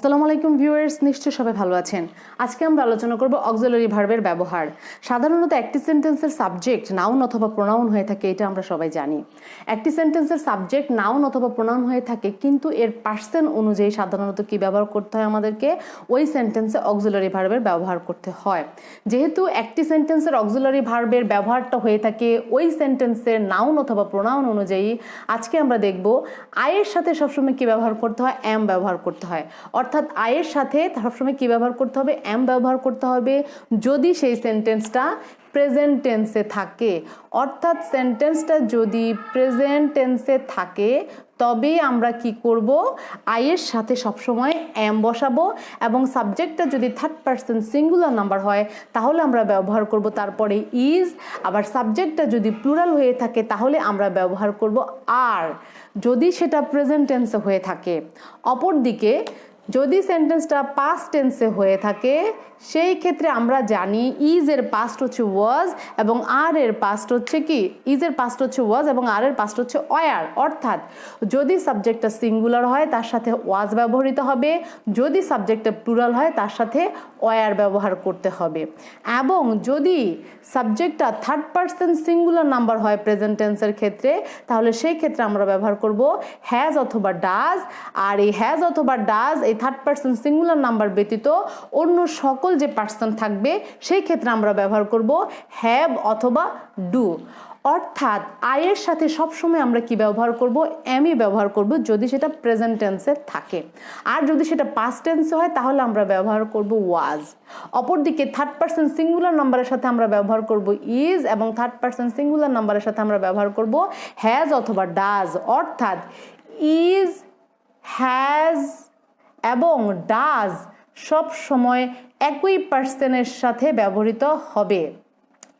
আসসালামু আলাইকুম ভিউয়ার্স, নিশ্চয়ই সবাই ভালো আছেন। আজকে আমরা আলোচনা করব অক্সিলারি ভার্বের ব্যবহার। সাধারণত একটি সেন্টেন্সের সাবজেক্ট নাউন অথবা প্রোনাউন হয়ে থাকে, এটা আমরা সবাই জানি। একটি সেন্টেন্সের সাবজেক্ট নাউন অথবা প্রোনাউন হয়ে থাকে, কিন্তু এর পার্সন অনুযায়ী সাধারণত কি ব্যবহার করতে হয়, আমাদেরকে ওই সেন্টেন্সে অক্সিলারি ভার্বের ব্যবহার করতে হয়। যেহেতু একটি সেন্টেন্সের অক্সিলারি ভার্বের ব্যবহারটা হয়ে থাকে ওই সেন্টেন্সের নাউন অথবা প্রোনাউন অনুযায়ী, আজকে আমরা দেখব আয়ের সাথে সবসময় কি ব্যবহার করতে হয়, এম ব্যবহার করতে হয়। অর্থাৎ আয়ের সাথে সবসময় কি ব্যবহার করতে হবে, এম ব্যবহার করতে হবে যদি সেই সেন্টেন্সটা প্রেজেন্ট টেন্সে থাকে। অর্থাৎ সেন্টেন্সটা যদি প্রেজেন্ট টেন্সে থাকে তবে আমরা কি করব, আয়ের সাথে সবসময় এম বসাবো, এবং সাবজেক্টটা যদি থার্ড পারসন সিঙ্গুলার নাম্বার হয় তাহলে আমরা ব্যবহার করব তারপরে ইজ। আবার সাবজেক্টটা যদি প্লুরাল হয়ে থাকে তাহলে আমরা ব্যবহার করব আর, যদি সেটা প্রেজেন্ট টেন্সে হয়ে থাকে। অপরদিকে যদি সেন্টেন্সটা পাস্ট টেন্সে হয়ে থাকে সেই ক্ষেত্রে আমরা জানি ইজ এর পাস্ট হচ্ছে ওয়াজ এবং আর এর পাস্ট হচ্ছে কি, ইজ এর পাস্ট হচ্ছে ওয়াজ এবং আর এর পাস্ট হচ্ছে ওয়ার। অর্থাৎ যদি সাবজেক্টটা সিঙ্গুলার হয় তার সাথে ওয়াজ ব্যবহৃত হবে, যদি সাবজেক্টটা প্লুরাল হয় তার সাথে ওয়ার ব্যবহার করতে হবে। এবং যদি সাবজেক্টটা থার্ড পারসন সিঙ্গুলার নাম্বার হয় প্রেজেন্ট টেন্সের ক্ষেত্রে, তাহলে সেই ক্ষেত্রে আমরা ব্যবহার করব হ্যাজ অথবা ডাজ। আর এই হ্যাজ অথবা ডাজ এই থার্ড পারসন সিঙ্গুলার নাম্বার ব্যতীত অন্য সকল যে পার্সন থাকবে সেই ক্ষেত্রে আমরা ব্যবহার করব হ্যাভ অথবা ডু। অর্থাৎ আয়ের সাথে সবসময় আমরা কি ব্যবহার করব, এমই ব্যবহার করব যদি সেটা প্রেজেন্ট টেন্সে থাকে। আর যদি সেটা পাস্ট টেন্সে হয় তাহলে আমরা ব্যবহার করব ওয়াজ। অপরদিকে থার্ড পারসন সিঙ্গুলার নাম্বারের সাথে আমরা ব্যবহার করব ইজ, এবং থার্ড পারসন সিঙ্গুলার নাম্বারের সাথে আমরা ব্যবহার করব হ্যাজ অথবা ডাজ। অর্থাৎ ইজ, হ্যাজ এবং ডাজ সব সময় একই পার্সনের সাথে ব্যবহৃত হবে।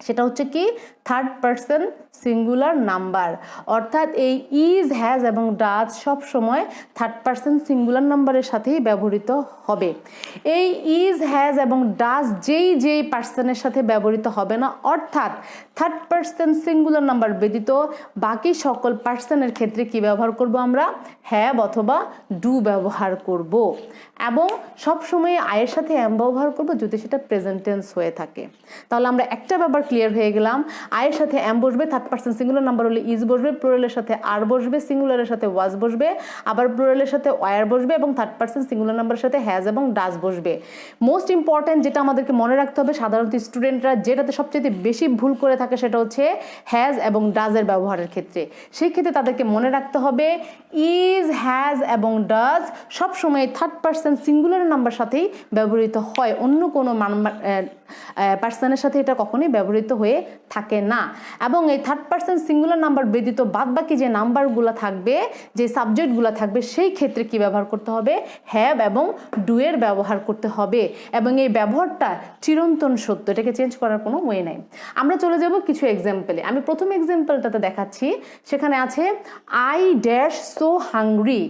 সেটা হচ্ছে কি, থার্ড পারসন সিঙ্গুলার নাম্বার। অর্থাৎ এই ইজ, হ্যাজ এবং ডাজ সব সময় থার্ড পারসন সিঙ্গুলার নাম্বারের সাথেই ব্যবহৃত হবে। এই ইজ, হ্যাজ এবং ডাজ যেই পার্সনের সাথে ব্যবহৃত হবে না, অর্থাৎ থার্ড পারসন সিঙ্গুলার নাম্বার ব্যতীত বাকি সকল পার্সনের ক্ষেত্রে কি ব্যবহার করব, আমরা হ্যাভ অথবা ডু ব্যবহার করব। এবং সবসময় আয়ের সাথে এম ব্যবহার করব যদি সেটা প্রেজেন্ট টেন্স হয়ে থাকে। তাহলে আমরা একটা ব্যাপার ক্লিয়ার হয়ে গেলাম, আয়ের সাথে এম বসবে, থার্ড পারসন সিঙ্গুলার নাম্বার হলে ইজ বসবে, প্লুরালের সাথে আর বসবে, সিঙ্গুলারের সাথে ওয়াজ বসবে, আবার প্লুরালের সাথে ওয়ার বসবে এবং থার্ড পারসন সিঙ্গুলার নাম্বারের সাথে হ্যাজ এবং ডাজ বসবে। মোস্ট ইম্পর্টেন্ট যেটা আমাদেরকে মনে রাখতে হবে, সাধারণত স্টুডেন্টরা যেটাতে সবচেয়ে বেশি ভুল করে থাকে সেটা হচ্ছে হ্যাজ এবং ডাজের ব্যবহারের ক্ষেত্রে। সেই ক্ষেত্রে তাদেরকে মনে রাখতে হবে ইজ, হ্যাজ এবং ডাজ সবসময় থার্ড পারসন সিঙ্গুলার নাম্বার সাথেই ব্যবহৃত হয়, অন্য কোনো পার্সনের সাথে এটা কখনোই ব্যবহৃত হয়ে থাকে না। এবং এই থার্ড পারসন সিঙ্গুলার নাম্বার ব্যতীত বাদবাকি যে নাম্বারগুলো থাকবে, যে সাবজেক্টগুলো থাকবে, সেই ক্ষেত্রে কি ব্যবহার করতে হবে, হ্যাভ এবং ডু এর ব্যবহার করতে হবে। এবং এই ব্যবহারটা চিরন্তন সত্য, এটাকে চেঞ্জ করার কোনো ওয়ে নাই। আমরা চলে যাব কিছু এক্সাম্পলে। আমি প্রথম এক্সাম্পলটাতে দেখাচ্ছি, সেখানে আছে I dash so hungry.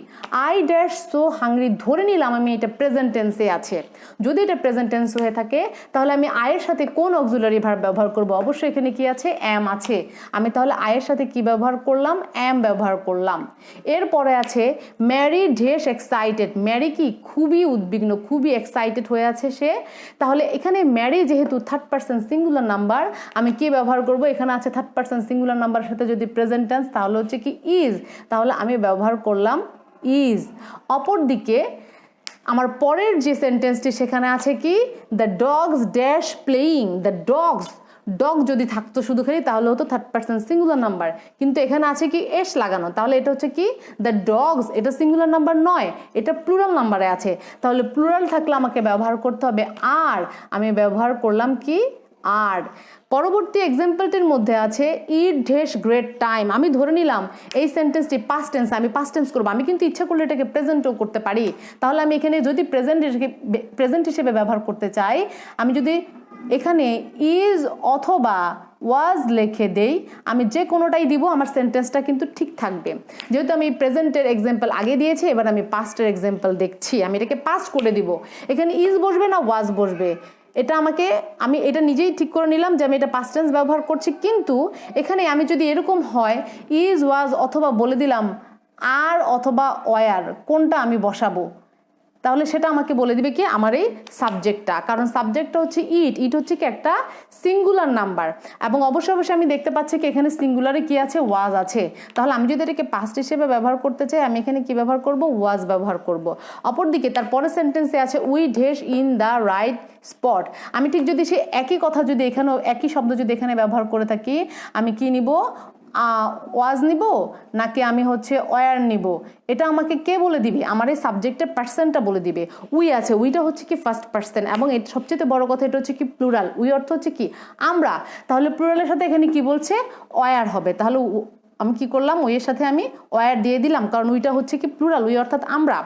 I dash so hungry ধরে নিলাম আমি এটা প্রেজেন্ট টেন্সে আছে। যদি এটা প্রেজেন্ট টেন্স হয়ে থাকে তাহলে আমি আয়ের সাথে কোন অক্সিলারি ভার্ব ব্যবহার করব, অবশ্যই এখানে কি আছে, এম আছে। আমি তাহলে আয়ের সাথে কি ব্যবহার করলাম, এম ব্যবহার করলাম। এরপরে আছে ম্যারি ড্যাশ এক্সাইটেড। ম্যারি কি খুবই উদ্বিগ্ন, খুবই এক্সাইটেড হয়ে আছে সে। তাহলে এখানে ম্যারি যেহেতু থার্ড পারসন সিঙ্গুলার নাম্বার, আমি কি ব্যবহার করব, এখানে আছে থার্ড পারসন সিঙ্গুলার নাম্বারের সাথে যদি প্রেজেন্ট টেন্স তাহলে হচ্ছে কি ইজ, তাহলে আমি ব্যবহার করলাম ইজ। অপরদিকে আমার পরের যে সেন্টেন্সটি সেখানে আছে কি, the dogs dash playing. The dogs, dog যদি থাকতো শুধু খালি তাহলে হতো থার্ড পারসন সিঙ্গুলার নাম্বার, কিন্তু এখানে আছে কি এস লাগানো, তাহলে এটা হচ্ছে কি দ্য ডগস, এটা সিঙ্গুলার নাম্বার নয়, এটা প্লুরাল নাম্বারে আছে। তাহলে প্লুরাল থাকলে আমাকে ব্যবহার করতে হবে আর, আমি ব্যবহার করলাম কি আর। পরবর্তী এক্সাম্পলটির মধ্যে আছে ইট ড্যাশ গ্রেট টাইম। আমি ধরে নিলাম এই সেন্টেন্সটি পাস্ট টেন্স, আমি পাস্ট টেন্স করবো, আমি কিন্তু ইচ্ছা করলে এটাকে প্রেজেন্টও করতে পারি। তাহলে আমি এখানে যদি প্রেজেন্ট হিসেবে ব্যবহার করতে চাই, আমি যদি এখানে ইজ অথবা ওয়াজ লিখে দেই, আমি যে কোনোটাই দিব আমার সেন্টেন্সটা কিন্তু ঠিক থাকবে। যেহেতু আমি প্রেজেন্টের এক্সাম্পল আগে দিয়েছি, এবার আমি পাস্টের এক্সাম্পল দেখছি, আমি এটাকে পাস্ট করে দিব। এখানে ইজ বসবে না ওয়াজ বসবে, এটা আমি এটা নিজেই ঠিক করে নিলাম যে আমি এটা পাস্ট টেন্স ব্যবহার করছি। কিন্তু এখানে আমি যদি এরকম হয় ইজ, ওয়াজ অথবা বলে দিলাম আর অথবা ওয়ার, কোনটা আমি বসাবো, তাহলে সেটা আমাকে বলে দিবে কি আমার এই সাবজেক্টটা, কারণ সাবজেক্টটা হচ্ছে ইট হচ্ছে কি একটা সিঙ্গুলার নাম্বার, এবং অবশ্যই অবশ্যই আমি দেখতে পাচ্ছি কি এখানে সিঙ্গুলারে কি আছে, ওয়াজ আছে। তাহলে আমি যদি এটাকে পাস্ট হিসেবে ব্যবহার করতে চাই, আমি এখানে কি ব্যবহার করব, ওয়াজ ব্যবহার করব। অপরদিকে তার পরের সেন্টেন্সে আছে we ঢেস in the right spot. আমি ঠিক যদি সে একই কথা যদি এখানেও একই শব্দ যদি এখানে ব্যবহার করে থাকি, আমি কি নিব, ওয়াজ নিব নাকি আমি হচ্ছে ওয়ার নিব, এটা আমাকে কে বলে দিবে, আমার এই সাবজেক্টের পার্সনটা বলে দিবে। উই আছে, উইটা হচ্ছে কি ফার্স্ট পার্সন, এবং এর সবচেয়ে বড় কথা এটা হচ্ছে কি প্লুরাল। উই অর্থ হচ্ছে কি আমরা, তাহলে প্লুরালের সাথে এখানে কি বলছে, ওয়ার হবে। তাহলে আমি কি করলাম, উইয়ের সাথে আমি ওয়ার দিয়ে দিলাম, কারণ উইটা হচ্ছে কি প্লুরাল, উই অর্থাৎ আমরা।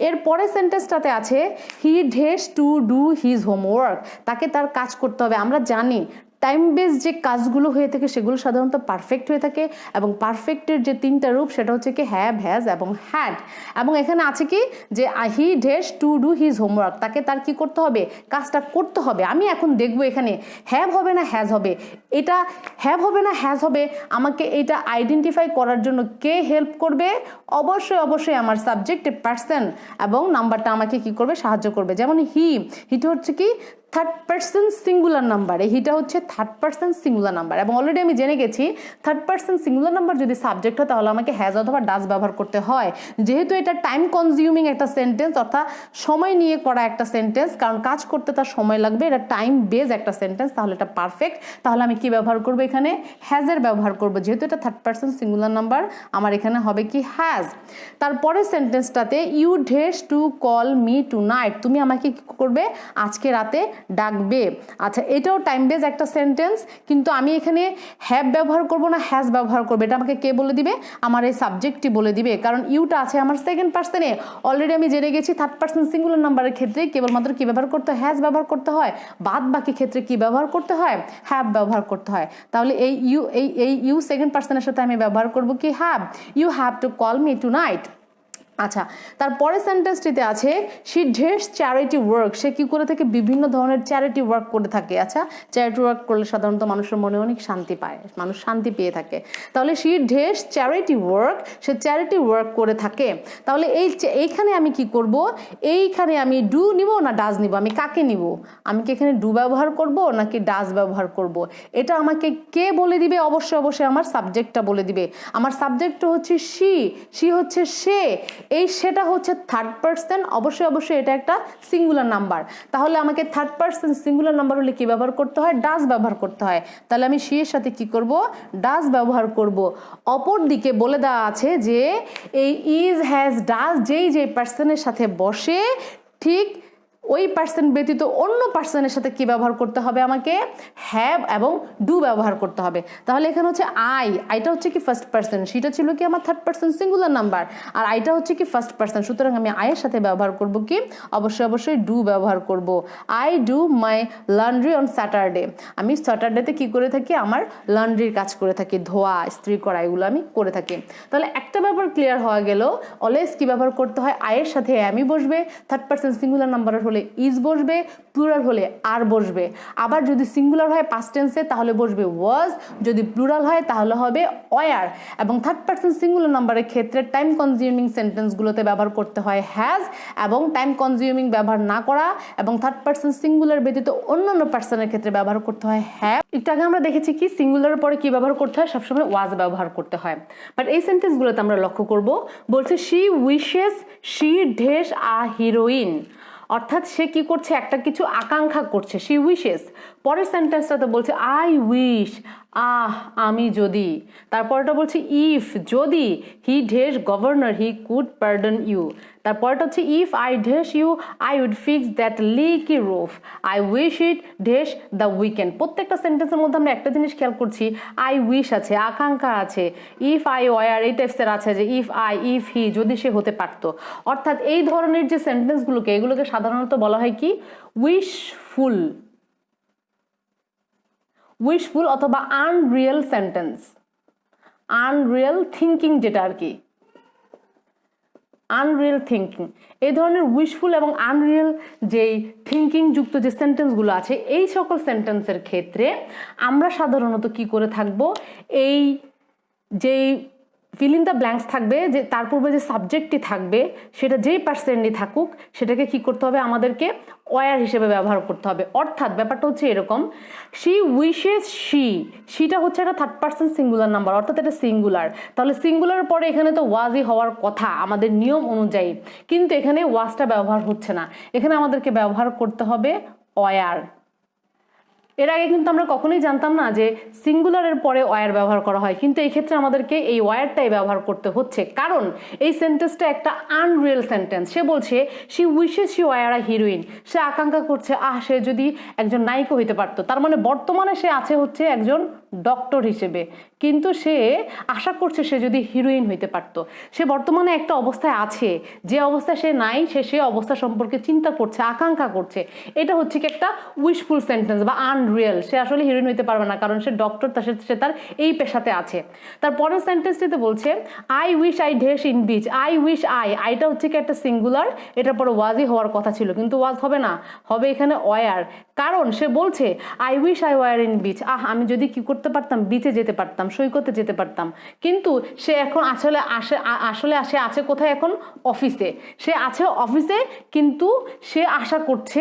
এর পরের সেন্টেন্সটাতে আছে হি ঢেস টু ডু হিজ হোমওয়ার্ক, তাকে তার কাজ করতে হবে। আমরা জানি টাইম বেস যে কাজগুলো হয়ে থাকে সেগুলো সাধারণত পারফেক্ট হয়ে থাকে, এবং পারফেক্টের যে তিনটা রূপ সেটা হচ্ছে কি হ্যাভ, হ্যাজ এবং হ্যাড। এবং এখানে আছে কি যে হি ঢেস টু ডু হিজ হোমওয়ার্ক, তাকে তার কি করতে হবে, কাজটা করতে হবে। আমি এখন দেখবো এখানে হ্যাভ হবে না হ্যাজ হবে, এটা হ্যাভ হবে না হ্যাজ হবে, আমাকে এটা আইডেন্টিফাই করার জন্য কে হেল্প করবে, অবশ্যই অবশ্যই আমার সাবজেক্টের পার্সন, এবং নাম্বারটা আমাকে কি করবে, সাহায্য করবে। যেমন হিটা হচ্ছে কি থার্ড পার্সন সিঙ্গুলার নাম্বার, হিটা হচ্ছে থার্ড পার্সন সিঙ্গুলার নাম্বার, এবং অলরেডি আমি জেনে গেছি থার্ড পার্সন সিঙ্গুলার নাম্বার যদি সাবজেক্ট হয় তাহলে আমাকে হ্যাজ অথবা ডাজ ব্যবহার করতে হয়। যেহেতু এটা টাইম কনজিউমিং একটা সেন্টেন্স, অর্থাৎ সময় নিয়ে করা একটা সেন্টেন্স, কারণ কাজ করতে তার সময় লাগবে, এটা টাইম বেজ একটা সেন্টেন্স, তাহলে এটা পারফেক্ট। তাহলে আমি কি ব্যবহার করবো, এখানে হ্যাজের ব্যবহার করবো, যেহেতু এটা থার্ড পার্সন সিঙ্গুলার নাম্বার, আমার এখানে হবে কি হ্যাজ। তারপরে সেন্টেন্সটাতে you was to call me tonight, তুমি আমাকে কি করবে, আজকে রাতে ডাকবে। আচ্ছা, এটাও টাইম বেজ একটা সেন্টেন্স, কিন্তু আমি এখানে হ্যাভ ব্যবহার করব না হ্যাজ ব্যবহার করবো, এটা আমাকে কে বলে দিবে, আমার এই সাবজেক্টটি বলে দিবে, কারণ ইউটা আছে আমার সেকেন্ড পার্সনে। অলরেডি আমি জেনে গেছি থার্ড পার্সন সিঙ্গুলার নাম্বারের ক্ষেত্রে কেবলমাত্র কি ব্যবহার করতে হয়, হ্যাজ ব্যবহার করতে হয়, বাদ বাকি ক্ষেত্রে কি ব্যবহার করতে হয়, হ্যাভ ব্যবহার করতে হয়। তাহলে এই ইউ সেকেন্ড পার্সনের সাথে আমি ব্যবহার করব কি have, you have to call me tonight. আচ্ছা, তারপরে সেন্টেন্সটিতে আছে শি ঢেস চ্যারিটি ওয়ার্ক, সে কি করে থাকে, বিভিন্ন ধরনের চ্যারিটি ওয়ার্ক করে থাকে। আচ্ছা, চ্যারিটি ওয়ার্ক করলে সাধারণত মানুষের মনে অনেক শান্তি পায়, মানুষ শান্তি পেয়ে থাকে। তাহলে she does charity work, say charity work করে থাকে। তাহলে এইখানে আমি কি করব, এইখানে আমি ডু নিব না ডাজ নিব, আমি কাকে নিব, আমি কি এখানে ডু ব্যবহার করব নাকি ডাজ ব্যবহার করব, এটা আমাকে কে বলে দিবে, অবশ্যই অবশ্যই আমার সাবজেক্টটা বলে দিবে। আমার সাবজেক্টটা হচ্ছে শি হচ্ছে সে, এই সেটা হচ্ছে থার্ড পার্সন, অবশ্যই অবশ্যই এটা একটা সিঙ্গুলার নাম্বার। তাহলে আমাকে থার্ড পার্সন সিঙ্গুলার নাম্বার হলে কি ব্যবহার করতে হয়, ডাজ ব্যবহার করতে হয়। তাহলে আমি শি এর সাথে কি করব, ডাজ ব্যবহার করব। অপর দিকে বলে দেওয়া আছে যে এই ইজ, হ্যাজ, ডাজ যেই পার্সনের সাথে বসে, ঠিক ওই পার্সন ব্যতীত অন্য পার্সনের সাথে কি ব্যবহার করতে হবে, আমাকে হ্যাভ এবং ডু ব্যবহার করতে হবে। তাহলে এখানে হচ্ছে আইটা হচ্ছে কি ফার্স্ট পার্সন, সেটা ছিল কি আমার থার্ড পার্সন সিঙ্গুলার নাম্বার, আর আইটা হচ্ছে কি ফার্স্ট পার্সন, সুতরাং আমি আয়ের সাথে ব্যবহার করব কি, অবশ্যই অবশ্যই ডু ব্যবহার করব। I do my laundry on Saturday, আমি স্যাটারডেতে কি করে থাকি, আমার লন্ড্রির কাজ করে থাকি, ধোয়া ইস্ত্রি করা এগুলো আমি করে থাকি। তাহলে একটা ব্যাপার ক্লিয়ার হয়ে গেল, অলওয়েজ কি ব্যবহার করতে হয়, আয়ের সাথে আমি বসবে, থার্ড পার্সন সিঙ্গুলার নাম্বার হলে ইজ বসবে, প্লুরাল হলে আর বসবে। আবার যদি সিঙ্গুলার হয় পাস্ট টেন্সে তাহলে বসবে ওয়াজ, যদি প্লুরাল হয় তাহলে হবে ওয়ার। এবং থার্ড পার্সন সিঙ্গুলার নাম্বারের ক্ষেত্রে টাইম কনজিউমিং সেন্টেন্সগুলোতে ব্যবহার করতে হয় হ্যাজ, এবং টাইম কনজিউমিং ব্যবহার না করা এবং থার্ড পার্সন সিঙ্গুলার ব্যতীত অন্যান্য পার্সনের ক্ষেত্রে ব্যবহার করতে হয় হ্যাভ। একটু আগে আমরা দেখেছি কি সিঙ্গুলারের পরে কি ব্যবহার করতে হয়, সবসময় ওয়াজ ব্যবহার করতে হয়। বাট এই সেন্টেন্সগুলোতে আমরা লক্ষ্য করব, বলছে she wishes she ঢেস a heroine, অর্থাৎ সে কি করছে, একটা কিছু আকাঙ্ক্ষা করছে, শি উইশেস। পরের সেন্টেন্সটাতে বলছে আই উইশ, আমি যদি। তারপরটা বলছে ইফ, যদি he was governor he could pardon you. তারপরটা হচ্ছে if I was you I would fix that leaky roof, I wish it was the weekend. প্রত্যেকটা সেন্টেন্সের মধ্যে আমরা একটা জিনিস খেয়াল করছি, আই উইশ আছে, আকাঙ্ক্ষা আছে, ইফ আই ওয়ার এই টাইপসের আছে, যে ইফ হি যদি সে হতে পারতো। অর্থাৎ এই ধরনের যে সেন্টেন্সগুলোকে, এগুলোকে সাধারণত বলা হয় কি উইশফুল অথবা আনরিয়েল সেন্টেন্স, আনরিয়েল থিঙ্কিং, যেটা আর কি আনরিয়েল থিঙ্কিং। এই ধরনের উইশফুল এবং আনরিয়েল যেই থিঙ্কিং যুক্ত যে সেন্টেন্সগুলো আছে, এই সকল সেন্টেন্সের ক্ষেত্রে আমরা সাধারণত কি করে থাকবো, এই যেই ফিল ইন দ্য ব্ল্যাঙ্কস থাকবে, যে তার পূর্বে যে সাবজেক্টটি থাকবে সেটা যেই পার্সেন্টই থাকুক সেটাকে কি করতে হবে, আমাদেরকে ওয়ার হিসেবে ব্যবহার করতে হবে। অর্থাৎ ব্যাপারটা হচ্ছে এরকম, শি উইশেস শিটা হচ্ছে একটা থার্ড পার্সন সিঙ্গুলার নাম্বার, অর্থাৎ এটা সিঙ্গুলার। তাহলে সিঙ্গুলার পরে এখানে তো ওয়াজই হওয়ার কথা আমাদের নিয়ম অনুযায়ী, কিন্তু এখানে ওয়াজটা ব্যবহার হচ্ছে না, এখানে আমাদেরকে ব্যবহার করতে হবে ওয়ার। এর আগে কিন্তু আমরা কখনোই জানতাম না যে সিঙ্গুলারের পরে ওয়ার ব্যবহার করা হয়, কিন্তু এই ক্ষেত্রে আমাদেরকে এই ওয়ারটাই ব্যবহার করতে হচ্ছে, কারণ এই সেন্টেন্সটা একটা আনরিয়েল সেন্টেন্স। সে বলছে she wishes she were a heroine, সে আকাঙ্ক্ষা করছে সে যদি একজন নায়িকা হইতে পারতো। তার মানে বর্তমানে সে আছে হচ্ছে একজন ডক্টর হিসেবে, কিন্তু সে আশা করছে সে যদি হিরোইন হইতে পারতো। সে বর্তমানে একটা অবস্থায় আছে, যে অবস্থায় সে নাই সে অবস্থা সম্পর্কে চিন্তা করছে, আকাঙ্ক্ষা করছে। এটা হচ্ছে কি একটা উইশফুল সেন্টেন্স বা আনরিয়েল। সে আসলে হিরোইন হইতে পারবে না, কারণ সে ডক্টর, সে তার এই পেশাতে আছে। তারপরের সেন্টেন্সটিতে বলছে I wish I dash in beach. I wish আইটা হচ্ছে কি একটা সিঙ্গুলার, এটার পরে ওয়াজই হওয়ার কথা ছিল, কিন্তু ওয়াজ হবে না, হবে এখানে ওয়ার। কারণ সে বলছে I wish I were in beach, আমি যদি কি করতে পারতাম, বিচে যেতে পারতাম, সৈকতে যেতে পারতাম। কিন্তু সে এখন আসলে সে আছে কোথায়, এখন অফিসে। সে আছে অফিসে, কিন্তু সে আশা করছে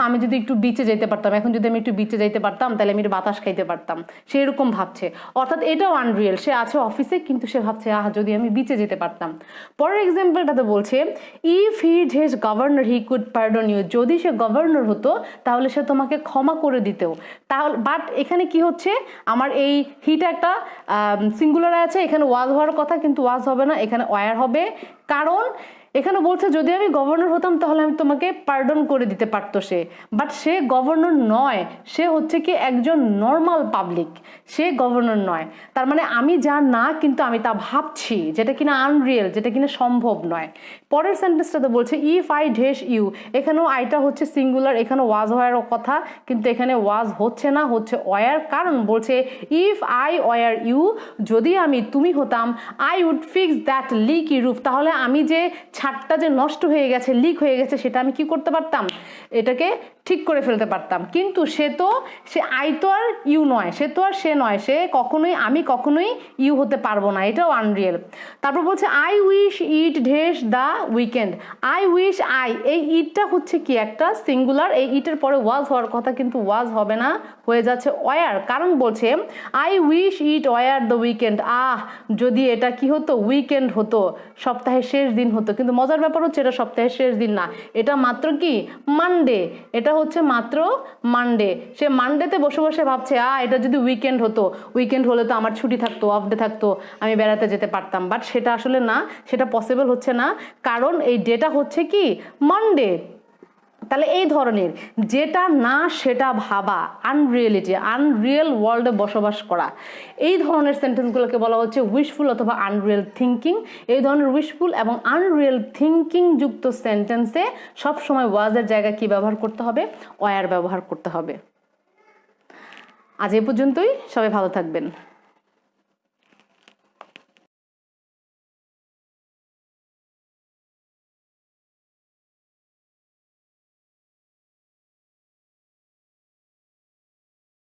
আমি যদি একটু বিচে যেতে পারতাম, এখন যদি আমি একটু বিচে যেতে পারতাম তাহলে আমি একটু বাতাস খাইতে পারতাম। সে এরকম ভাবছে, অর্থাৎ এটাও আনরিয়েল। সে আছে অফিসে, কিন্তু সে ভাবছে যদি আমি বিচে যেতে পারতাম। পরের এক্সাম্পলটাতে বলছে if he his governor he could pardon you. যদি সে গভর্নর হতো তাহলে সে তোমাকে ক্ষমা করে দিতেও। তাহলে বাট এখানে কি হচ্ছে, আমার এই হিটা একটা সিঙ্গুলার আছে, এখানে ওয়াজ হওয়ার কথা, কিন্তু ওয়াজ হবে না, এখানে ওয়ার হবে। কারণ এখানে বলছে যদি আমি গভর্নর হতাম তাহলে আমি তোমাকে পার্ডন করে দিতে পারতো সে, বাট সে গভর্নর নয়, সে হচ্ছে কি একজন নর্মাল পাবলিক, সে গভর্নর নয়। তার মানে আমি যা না, কিন্তু আমি তা ভাবছি, যেটা কিনা আনরিয়েল, যেটা কিনা সম্ভব নয়। পরের সেন্টেন্সটাতে বলছে ইফ আই ড্যাশ ইউ, এখানেও আইটা হচ্ছে সিঙ্গুলার, এখানে ওয়াজ হওয়ার কথা, কিন্তু এখানে ওয়াজ হচ্ছে না, হচ্ছে ওয়ার। কারণ বলছে ইফ আই ওয়ার ইউ, যদি আমি তুমি হতাম, I would fix that leaky roof, তাহলে আমি যে ছাদটা যে নষ্ট হয়ে গেছে, লিক হয়ে গেছে, সেটা আমি কি করতে পারতাম, এটাকে ঠিক করে ফেলতে পারতাম। কিন্তু সে আই তো আর ইউ নয়, সে তো আর সে নয়, সে কখনোই, আমি কখনোই ইউ হতে পারবো না, এটাও আনরিয়েল। তারপর বলছে I wish it dash the weekend. I wish এই ইটটা হচ্ছে কি একটা সিঙ্গুলার, এই ইটের পরে ওয়াজ হওয়ার কথা, কিন্তু ওয়াজ হবে না, হয়ে যাচ্ছে ওয়ার। কারণ বলছে I wish it were the weekend. যদি এটা কি হতো, উইকেন্ড হতো, সপ্তাহের শেষ দিন হতো। কিন্তু মজার ব্যাপার হচ্ছে এটা সপ্তাহের শেষ দিন না, এটা মাত্র কি মানডে, এটা হচ্ছে মাত্র মানডে। সে মানডেতে বসে বসে ভাবছে এটা যদি উইকেন্ড হতো, উইকেন্ড হলে তো আমার ছুটি থাকতো, অফ ডে থাকতো, আমি বেড়াতে যেতে পারতাম। বাট সেটা আসলে না, সেটা পসিবল হচ্ছে না, কারণ এই ডেটা হচ্ছে কি মানডে। তাহলে এই ধরনের যেটা না সেটা ভাবা, আনরিয়েলিটি, আনরিয়েল ওয়ার্ল্ডে বসবাস করা, এই ধরনের সেন্টেন্সগুলোকে বলা হচ্ছে উইশফুল অথবা আনরিয়েল থিঙ্কিং। এই ধরনের উইশফুল এবং আনরিয়েল থিঙ্কিং যুক্ত সেন্টেন্সে সবসময় ওয়াজের জায়গায় কি ব্যবহার করতে হবে, ওয়ার ব্যবহার করতে হবে। আজ এই পর্যন্তই, সবাই ভালো থাকবেন।